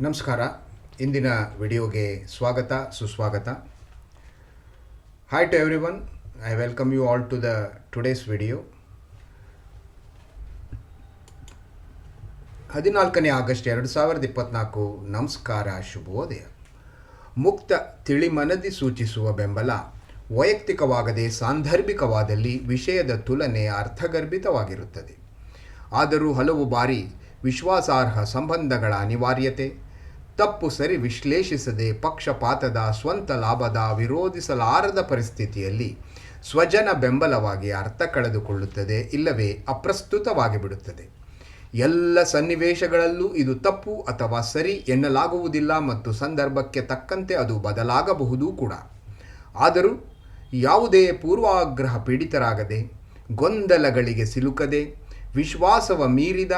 ನಮಸ್ಕಾರ. ಇಂದಿನ ವಿಡಿಯೋಗೆ ಸ್ವಾಗತ ಸುಸ್ವಾಗತ. Hi to everyone. I welcome you all to the today's video. 14 August 2024. ನಮಸ್ಕಾರ, ಶುಭೋದಯ. ಮುಕ್ತ ತಿಳಿಮನದಿ ಸೂಚಿಸುವ ಬೆಂಬಲ ವೈಯಕ್ತಿಕವಾಗದೆ ಸಾಂದರ್ಭಿಕವಾದಲ್ಲಿ ವಿಷಯದ ತುಲನೆ ಅರ್ಥಗರ್ಭಿತವಾಗಿರುತ್ತದೆ. ಆದರೂ ಹಲವು ಬಾರಿ ವಿಶ್ವಾಸಾರ್ಹ ಸಂಬಂಧಗಳ ಅನಿವಾರ್ಯತೆ, ತಪ್ಪು ಸರಿ ವಿಶ್ಲೇಷಿಸದೆ ಪಕ್ಷಪಾತದ ಸ್ವಂತ ಲಾಭದ ವಿರೋಧಿಸಲಾರದ ಪರಿಸ್ಥಿತಿಯಲ್ಲಿ ಸ್ವಜನ ಬೆಂಬಲವಾಗಿ ಅರ್ಥ ಕಳೆದುಕೊಳ್ಳುತ್ತದೆ, ಇಲ್ಲವೇ ಅಪ್ರಸ್ತುತವಾಗಿ ಬಿಡುತ್ತದೆ. ಎಲ್ಲ ಸನ್ನಿವೇಶಗಳಲ್ಲೂ ಇದು ತಪ್ಪು ಅಥವಾ ಸರಿ ಎನ್ನಲಾಗುವುದಿಲ್ಲ ಮತ್ತು ಸಂದರ್ಭಕ್ಕೆ ತಕ್ಕಂತೆ ಅದು ಬದಲಾಗಬಹುದು ಕೂಡ. ಆದರೂ ಯಾವುದೇ ಪೂರ್ವಾಗ್ರಹ ಪೀಡಿತರಾಗದೆ, ಗೊಂದಲಗಳಿಗೆ ಸಿಲುಕದೆ, ವಿಶ್ವಾಸವ ಮೀರಿದ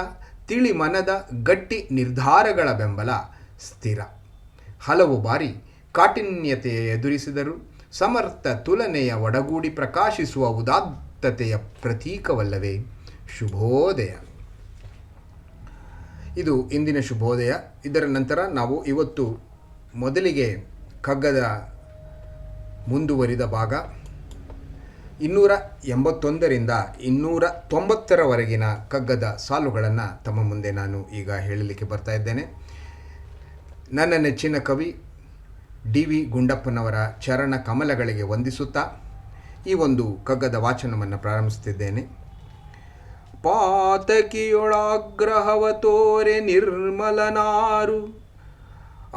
ತಿಳಿಮನದ ಗಟ್ಟಿ ನಿರ್ಧಾರಗಳ ಬೆಂಬಲ ಸ್ಥಿರ. ಹಲವು ಬಾರಿ ಕಾಠಿನ್ಯತೆಯ ಎದುರಿಸಿದರೂ ಸಮರ್ಥ ತುಲನೆಯ ಒಡಗೂಡಿ ಪ್ರಕಾಶಿಸುವ ಉದಾತ್ತತೆಯ ಪ್ರತೀಕವಲ್ಲವೇ ಶುಭೋದಯ. ಇದು ಇಂದಿನ ಶುಭೋದಯ. ಇದರ ನಂತರ ನಾವು ಇವತ್ತು ಮೊದಲಿಗೆ ಕಗ್ಗದ ಮುಂದುವರಿದ ಭಾಗ 281ರಿಂದ 290ರವರೆಗಿನ ಕಗ್ಗದ ಸಾಲುಗಳನ್ನು ತಮ್ಮ ಮುಂದೆ ನಾನು ಈಗ ಹೇಳಲಿಕ್ಕೆ ಬರ್ತಾ ಇದ್ದೇನೆ. ನನ್ನ ನೆಚ್ಚಿನ ಕವಿ ಡಿ ವಿ ಗುಂಡಪ್ಪನವರ ಚರಣ ಕಮಲಗಳಿಗೆ ವಂದಿಸುತ್ತಾ ಈ ಒಂದು ಕಗ್ಗದ ವಾಚನವನ್ನು ಪ್ರಾರಂಭಿಸುತ್ತಿದ್ದೇನೆ. ಪಾತಕಿಯೊಳಾಗ್ರಹವ ತೋರೆ ನಿರ್ಮಲನಾರು,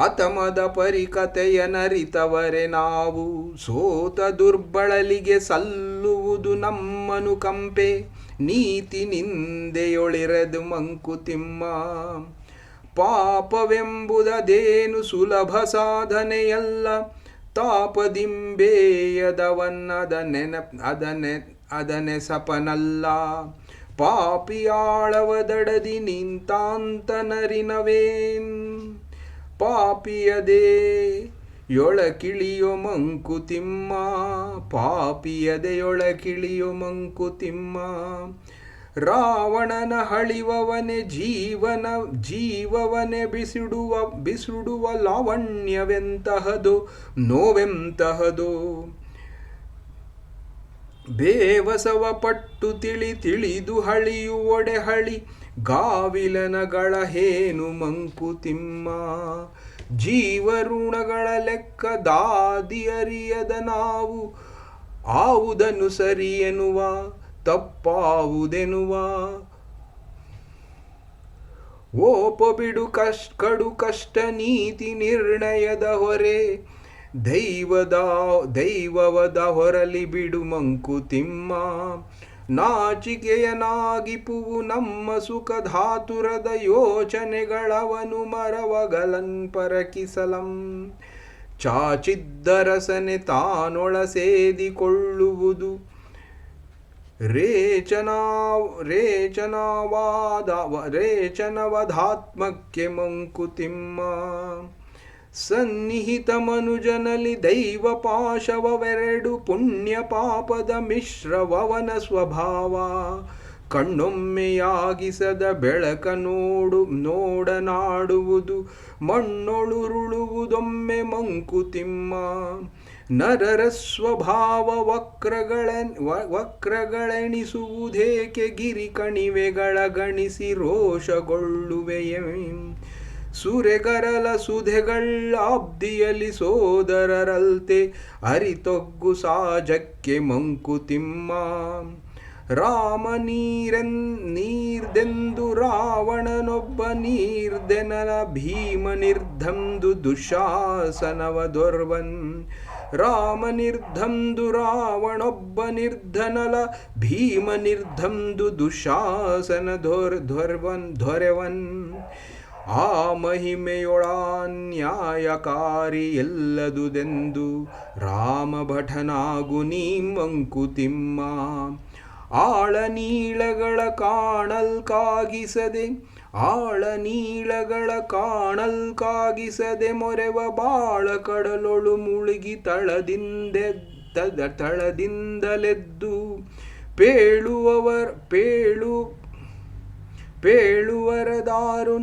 ಅತಮದ ಪರಿಕತೆಯ ನರಿತವರೆ ನಾವು, ಸೋತ ದುರ್ಬಳಲಿಗೆ ಸಲ್ಲುವುದು ನಮ್ಮನುಕಂಪೆ, ನೀತಿ ನಿಂದೆಯೊಳಿರದು ಮಂಕುತಿಮ್ಮ. ಪಾಪವೆಂಬುದದೇನು ಸುಲಭ ಸಾಧನೆಯಲ್ಲ, ತಾಪದಿಂಬೇಯದವನ್ನದನೆಸಪನಲ್ಲ. ಪಾಪಿಯಾಳವದಡದಿ ನಿಂತಾಂತನರಿನವೇನ್, ಪಾಪಿಯದೇ ಯೊಳಕಿಳಿಯೋ ಮಂಕುತಿಮ್ಮ, ಪಾಪಿಯದೆಯೊಳಕಿಳಿಯೋ ಮಂಕುತಿಮ್ಮ. ರಾವಣನ ಹಳಿವವನೆ ಜೀವವನೆ ಬಿಸಿಡುವ ಲಾವಣ್ಯವೆಂತಹದೋ ನೋವೆಂತಹದೋ. ಬೇವಸವ ಪಟ್ಟು ತಿಳಿದು ಹಳಿಯು ಒಡೆಹಳಿ, ಗಾವಿಲನಗಳ ಹೇನು ಮಂಕುತಿಮ್ಮ. ಜೀವಋಣಗಳ ಲೆಕ್ಕ ದಾದಿ ಅರಿಯದ ನಾವು, ಆವುದನ್ನು ಸರಿ ಎನ್ನುವ ತಪ್ಪಾವುದೆನ್ನುವ. ಓಪ ಬಿಡು ಕಡು ಕಷ್ಟ ನೀತಿ ನಿರ್ಣಯದ ಹೊರೆ, ದೈವವದ ಹೊರಲಿ ಬಿಡು ಮಂಕುತಿಮ್ಮ. ನಾಚಿಕೆಯನಾಗಿಪುವು ನಮ್ಮ ಸುಖಧಾತುರದ ಯೋಚನೆಗಳವನು ಮರವಗಲನ್ ಪರಕಿಸಲಂ. ಚಾಚಿದ್ದರಸನೆ ತಾನೊಳ ಸೇದಿಕೊಳ್ಳುವುದು, ರೇಚನವಧಾತ್ಮಕ್ಕೆ ಮಂಕುತಿಮ್ಮ. ಸನ್ನಿಹಿತ ಮನುಜನಲ್ಲಿ ದೈವ ಪಾಶವವೆರಡು, ಪುಣ್ಯ ಪಾಪದ ಮಿಶ್ರವವನ ಸ್ವಭಾವ. ಕಣ್ಣೊಮ್ಮೆಯಾಗಿಸದ ಬೆಳಕ ನೋಡನಾಡುವುದು, ಮಣ್ಣೊಳುರುಳುವುದೊಮ್ಮೆ ಮಂಕುತಿಮ್ಮ. ನರರ ಸ್ವಭಾವ ವಕ್ರಗಳೆಣಿಸುವುದೇಕೆ, ಗಿರಿ ಕಣಿವೆಗಳ ಗಣಿಸಿ ರೋಷಗೊಳ್ಳುವೆಯೇ. ಸುರೆಗರಲ ಸುಧೆಗಳಾಬ್ದಿಯಲ್ಲಿ ಸೋದರರಲ್ತೆ, ಅರಿತೊಗ್ಗು ಸಾಜಕ್ಕೆ ಮಂಕುತಿಮ್ಮ. ರಾಮ ನೀರ್ದೆಂದು ರಾವಣನೊಬ್ಬ ನೀರ್ದೆನಲ, ಭೀಮ ನಿರ್ಧಂದು ದುಶಾಸನವ ದೊರ್ವನ್. ರಾಮ ನಿರ್ಧಂದು ರಾವಣೊಬ್ಬ ನಿರ್ಧನಲ, ಭೀಮ ನಿರ್ಧಂದು ದುಶಾಸನ ದೊರೆವನ್. ಆ ಮಹಿಮೆಯೊಳಾನ್ಯಾಯಕಾರಿ ಎಲ್ಲದುದೆಂದು, ರಾಮ ಭಟನಾಗು ನೀ ಮಂಕುತಿಮ್ಮ. ಆಳನೀಳಗಳ ಕಾಣಲ್ಕಾಗಿಸದೆ ಮೊರೆವ ಬಾಳ ಕಡಲೊಳು ಮುಳುಗಿ ತಳದಿಂದಲೆದ್ದು ಪೇಳುವರದಾರು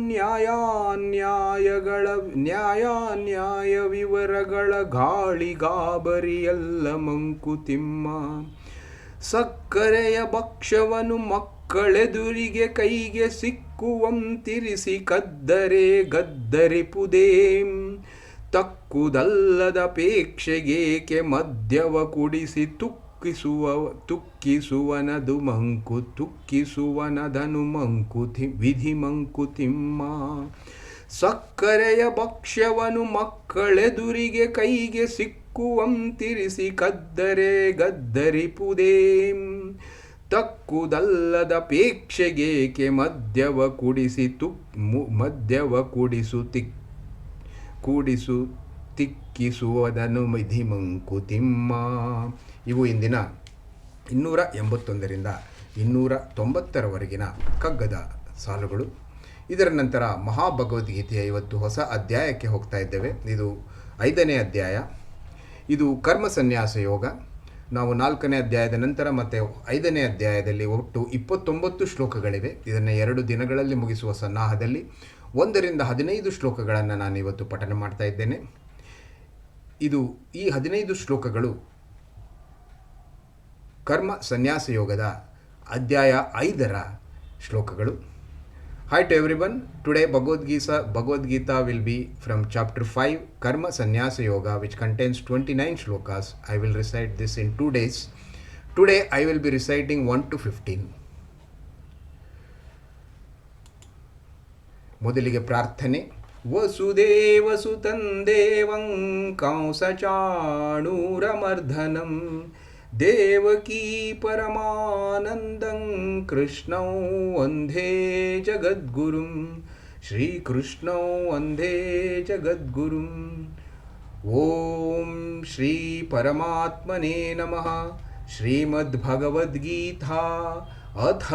ನ್ಯಾಯ ವಿವರಗಳ ಗಾಳಿ ಗಾಬರಿಯಲ್ಲ ಮಂಕುತಿಮ್ಮ. ಸಕ್ಕರೆಯ ಭಕ್ಷ್ಯವನ್ನು ಮಕ್ಕಳೆದುರಿಗೆ ಕೈಗೆ ಸಿಕ್ಕುವಂತಿರಿಸಿ ಕದ್ದರೆ ಗದ್ದರಿಪುದೇಂ. ತಕ್ಕುದಲ್ಲದ ಪೇಕ್ಷೆಗೇಕೆ ಮದ್ಯವ ಕುಡಿಸಿ ತುಕ್ಕಿಸುವನದು ತುಕ್ಕಿಸುವನದನು ವಿಧಿ ಮಂಕುತಿಮ್ಮ. ಸಕ್ಕರೆಯ ಭಕ್ಷ್ಯವನ್ನು ಮಕ್ಕಳೆದುರಿಗೆ ಕೈಗೆ ಸಿಕ್ಕುವಂತಿರಿಸಿ ಕದ್ದರೆ ಗದ್ದರಿಪುದೇಂ. ತಕ್ಕುದಲ್ಲದ ಪೇಕ್ಷೆಗೇಕೆ ಮದ್ಯವ ಕೂಡಿಸು ತಿಕ್ಕಿಸುವುದನ್ನು ವಿಧಿ ಮಂಕುತಿಮ್ಮ. ಇವು ಇಂದಿನ 281ರಿಂದ 290ರವರೆಗಿನ ಕಗ್ಗದ ಸಾಲುಗಳು. ಇದರ ನಂತರ ಮಹಾಭಗವದ್ಗೀತೆಯ ಇವತ್ತು ಹೊಸ ಅಧ್ಯಾಯಕ್ಕೆ ಹೋಗ್ತಾ ಇದ್ದೇವೆ. ಇದು 5ನೇ ಅಧ್ಯಾಯ. ಇದು ಕರ್ಮ ಸನ್ಯಾಸ ಯೋಗ. ನಾವು 4ನೇ ಅಧ್ಯಾಯದ ನಂತರ ಮತ್ತು 5ನೇ ಅಧ್ಯಾಯದಲ್ಲಿ ಒಟ್ಟು 29 ಶ್ಲೋಕಗಳಿವೆ. ಇದನ್ನು 2 ದಿನಗಳಲ್ಲಿ ಮುಗಿಸುವ ಸನ್ನಾಹದಲ್ಲಿ 1ರಿಂದ 15 ಶ್ಲೋಕಗಳನ್ನು ನಾನು ಇವತ್ತು ಪಠನ ಮಾಡ್ತಾ ಇದ್ದೇನೆ. ಈ 15 ಶ್ಲೋಕಗಳು ಕರ್ಮ ಸನ್ಯಾಸ ಯೋಗದ ಅಧ್ಯಾಯ 5ರ ಶ್ಲೋಕಗಳು. Hi to everyone. Today Bhagavad Gita will be from chapter 5 Karma Sannyasa Yoga, which contains 29 shlokas. I will recite this in 2 days. Today I will be reciting 1 to 15. ಮೊದಲಿಗೆ ಪ್ರಾರ್ಥನೆ. ವಸುದೇವಸುತಂ ದೇವಂ ಕಂಸಚಾಣೂರಮರ್ಧನಂ ದೇವಕೀ ಪರಮಾನಂದಂ ಕೃಷ್ಣಂ ವಂದೇ ಜಗದ್ಗುರುಂ. ಶ್ರೀಕೃಷ್ಣಂ ವಂದೇ ಜಗದ್ಗುರುಂ. ಓಂ ಶ್ರೀ ಪರಮಾತ್ಮನೇ ನಮಃ. ಶ್ರೀಮದ್ಭಗವದ್ಗೀತಾ ಅಥ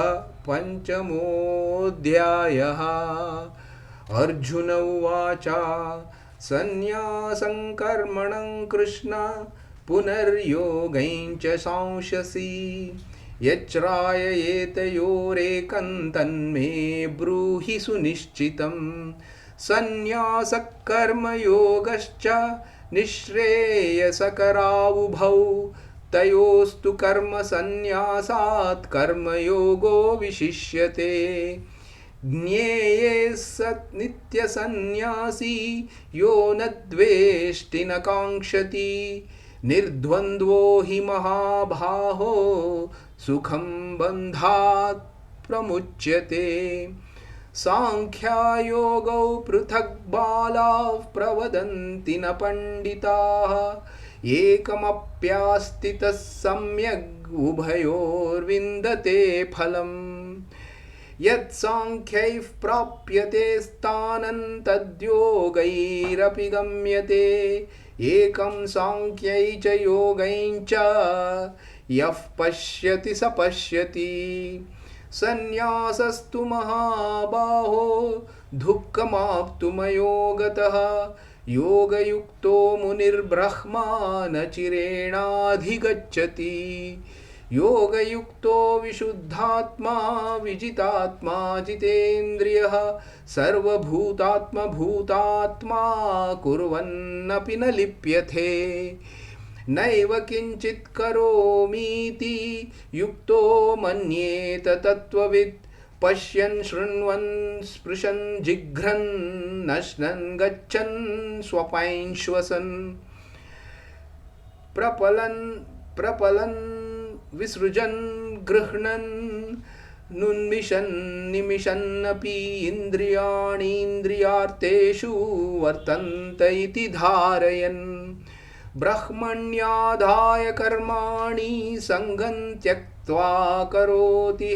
ಪಂಚಮೋऽಧ್ಯಾಯಃ. ಅರ್ಜುನ ಉವಾಚ ಸನ್ಯಾಸಂ ಕರ್ಮಣಂ ಕೃಷ್ಣ ಪುನರ್ಯೋಗೈಂಚ ಸಂಶಸಿ ಯಚ್ರಾಯಯೇತಯೋರೇಕಂ ತನ್ಮೇ ಬ್ರೂಹಿ ಸುನಿಶ್ಚಿತಂ. ಸನ್ಯಾಸಃ ಕರ್ಮಯೋಗಶ್ಚ ನಿಶ್ರೇಯಸಕರಾವುಭೌ ತಯೋಸ್ತು ಕರ್ಮ ಸನ್ಯಾಸಾತ್ ಕರ್ಮಯೋಗೋ ವಿಶಿಷ್ಯತೆ. ಜ್ಞೇಯೇ ಸತ್ ನಿತ್ಯ ಸನ್ಯಾಸಿ ಯೋ ನ ದ್ವೇಷ್ಟಿ ನ ಕಾಂಕ್ಷತಿ ನಿರ್ದ್ವಂದ್ವೋ ಹಿ ಮಹಾಬಾಹೋ ಸುಖಂ ಬಂಧಾತ್ ಪ್ರಮುಚ್ಯತೆ. ಸಾಂಖ್ಯಯೋಗೌ ಪೃಥಕ್ ಬಾಲಾಃ ಪ್ರವದಂತಿ ನ ಪಂಡಿತಾಃ ಏಕಮಪ್ಯಾಸ್ಥಿತಃ ಸಮ್ಯಗ್ ಉಭಯೋರ್ವಿಂದತೆ ಫಲಂ. ಯತ್ ಸಾಂಖ್ಯೈಃ ಪ್ರಾಪ್ಯತೆ ಸ್ಥಾನಂ ತದ್ಯೋಗೈರಪಿ ಗಮ್ಯತೆ ಏಕಂ ಸಾಂಖ್ಯೈ ಚ ಯೋಗೈ ಚ ಯಃ ಪಶ್ಯತಿ ಸ ಪಶ್ಯತಿ. ಸನ್ಯಾಸಸ್ತು ಮಹಾಬಾಹೋ ದುಃಖಮಾಪ್ತುಮಯೋ ಗತಃ ಯೋಗಯುಕ್ತೋ ಮುನಿರ್ಬ್ರಹ್ಮಾ ನ ಚಿರೇಣಾಧಿಗಚ್ಚತಿ. ಯೋಗಯುಕ್ತೋ ವಿಶುದ್ಧಾತ್ಮಾ ವಿಜಿತಾತ್ಮಾ ಜಿತೇಂದ್ರಿಯಃ ಸರ್ವಭೂತಾತ್ಮಭೂತಾತ್ಮಾ ಕುರ್ವನ್ನಪಿ ನ ಲಿಪ್ಯತೆ. ನೈವ ಕಿಂಚಿತ್ ಕರೋಮೀತಿ ಯುಕ್ತೋ ಮನ್ಯೇತ ತತ್ವವಿತ್ ಪಶ್ಯನ್ ಶೃಣ್ವನ್ ಸ್ಪೃಶನ್ ಜಿಘ್ರನ್ ನಶ್ನನ್ ಗಚ್ಚನ್ ಸ್ವಪೈನ್ ಶ್ವಸನ್ ಪ್ರಪಲನ್ ವಿಸೃಜನ್ ಗೃಹ್ಣನ್ ನುನ್ಮಿಷನ್ ನಿಮಿಷನ್ನಪಿ ಇಂದ್ರಿಯಾಣೀಂದ್ರಿಯಾರ್ಥೇಷು ವರ್ತಂತ ಇತಿ ಧಾರಯನ್. ಬ್ರಹ್ಮಣ್ಯಾಧಾಯ ಕರ್ಮಾಣಿ ಸಂಗಂ ತ್ಯಕ್ತ್ವಾ ಕರೋತಿ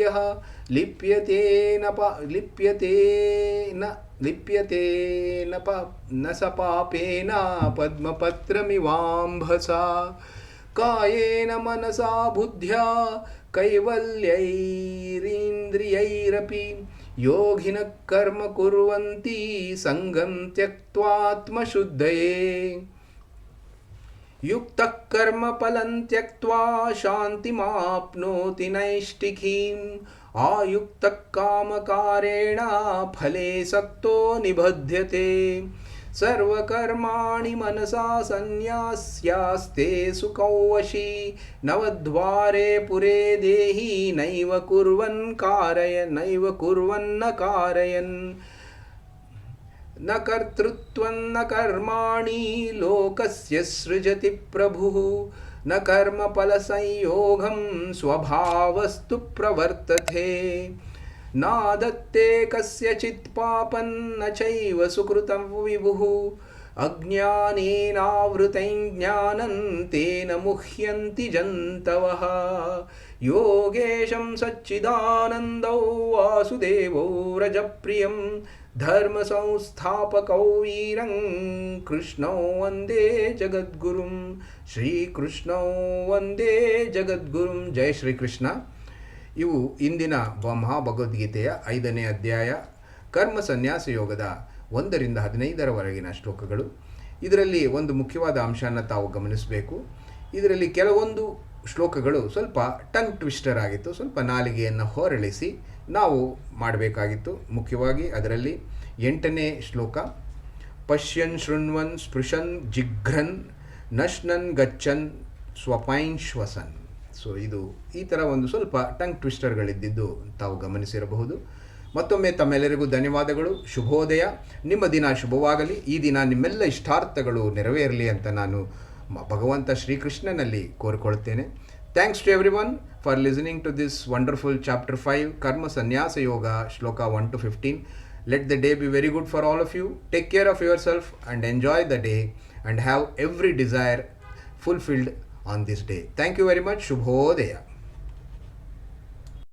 ಯಃ ನ ಸ ಪಾಪೇನ ಪದ್ಮಪತ್ರಮಿವಾಂಭಸಾ. ಕಾಯೇನ ಮನಸಾ ಬುದ್ಧ್ಯಾ ಕೈವಲ್ಯೈರಿಂದ್ರಿಯೈರಪಿ ಯೋಗಿನಃ ಕರ್ಮ ಕುರ್ವಂತಿ ಸಂಗಂ ತ್ಯಕ್ತ್ವಾತ್ಮಶುದ್ಧಯೇ. ಯುಕ್ತಃ ಕರ್ಮ ಫಲಂ ತ್ಯಕ್ತ್ವಾ ಶಾಂತಿಮಾಪ್ನೋತಿ ನೈಷ್ಠಿಕೀಂ आयुक्तः कामकारेण फले सक्तो निबध्यते सर्वकर्माणि मनसा सन्न्यास्यास्ते सुखौ वशी नवद्वारे पुरे देहि नैव कुर्वन्न कारयन् न कर्तृत्वं न कर्माणि लोकस्य सृजति प्रभुः न कर्मफलसंयोगं स्वभावस्तु प्रवर्तते नादत्ते कस्यचित् पापं न चैव सुकृतं विभुः अज्ञानेनावृतं ज्ञानं तेन मुह्यन्ति जन्तवः योगेशं सच्चिदानन्दौ वासुदेवौ रजप्रियं धर्मसंस्थापकौ वीरं कृष्णौ वन्दे जगद्गुरुं ಶ್ರೀಕೃಷ್ಣೌ ವಂದೇ ಜಗದ್ಗುರುಂ. ಜಯ ಶ್ರೀಕೃಷ್ಣ. ಇವು ಇಂದಿನ ಮಹಾಭಗವದ್ಗೀತೆಯ 5ನೇ ಅಧ್ಯಾಯ ಕರ್ಮ ಸನ್ಯಾಸ ಯೋಗದ 1ರಿಂದ 15ರವರೆಗಿನ ಶ್ಲೋಕಗಳು. ಇದರಲ್ಲಿ ಒಂದು ಮುಖ್ಯವಾದ ಅಂಶನ ತಾವು ಗಮನಿಸಬೇಕು. ಇದರಲ್ಲಿ ಕೆಲವೊಂದು ಶ್ಲೋಕಗಳು ಸ್ವಲ್ಪ ಟಂಗ್ ಟ್ವಿಸ್ಟರ್ ಆಗಿತ್ತು, ಸ್ವಲ್ಪ ನಾಲಿಗೆಯನ್ನು ಹೊರಳಿಸಿ ನಾವು ಮಾಡಬೇಕಾಗಿತ್ತು. ಮುಖ್ಯವಾಗಿ ಅದರಲ್ಲಿ 8ನೇ ಶ್ಲೋಕ, ಪಶ್ಯನ್ ಶೃಣ್ವನ್ ಸ್ಪೃಶನ್ ಜಿಘ್ರನ್ ನಶ್ನನ್ ಗಚ್ಚನ್ ಸ್ವಪೈನ್ ಶ್ವಸನ್. ಸೊ ಇದು ಈ ಥರ ಒಂದು ಸ್ವಲ್ಪ ಟಂಗ್ ಟ್ವಿಸ್ಟರ್ಗಳಿದ್ದಿದ್ದು ತಾವು ಗಮನಿಸಿರಬಹುದು. ಮತ್ತೊಮ್ಮೆ ತಮ್ಮೆಲ್ಲರಿಗೂ ಧನ್ಯವಾದಗಳು. ಶುಭೋದಯ. ನಿಮ್ಮ ದಿನ ಶುಭವಾಗಲಿ. ಈ ದಿನ ನಿಮ್ಮೆಲ್ಲ ಇಷ್ಟಾರ್ಥಗಳು ನೆರವೇರಲಿ ಅಂತ ನಾನು ಭಗವಂತ ಶ್ರೀಕೃಷ್ಣನಲ್ಲಿ ಕೋರಿಕೊಳ್ಳುತ್ತೇನೆ. Thanks to everyone for listening to this wonderful chapter 5 Karma ಸನ್ಯಾಸ ಯೋಗ ಶ್ಲೋಕ 1 to 15. Let the day be very good for all of you. Take care of yourself and enjoy the day and have every desire fulfilled on this day. Thank you very much. Shubhodaya.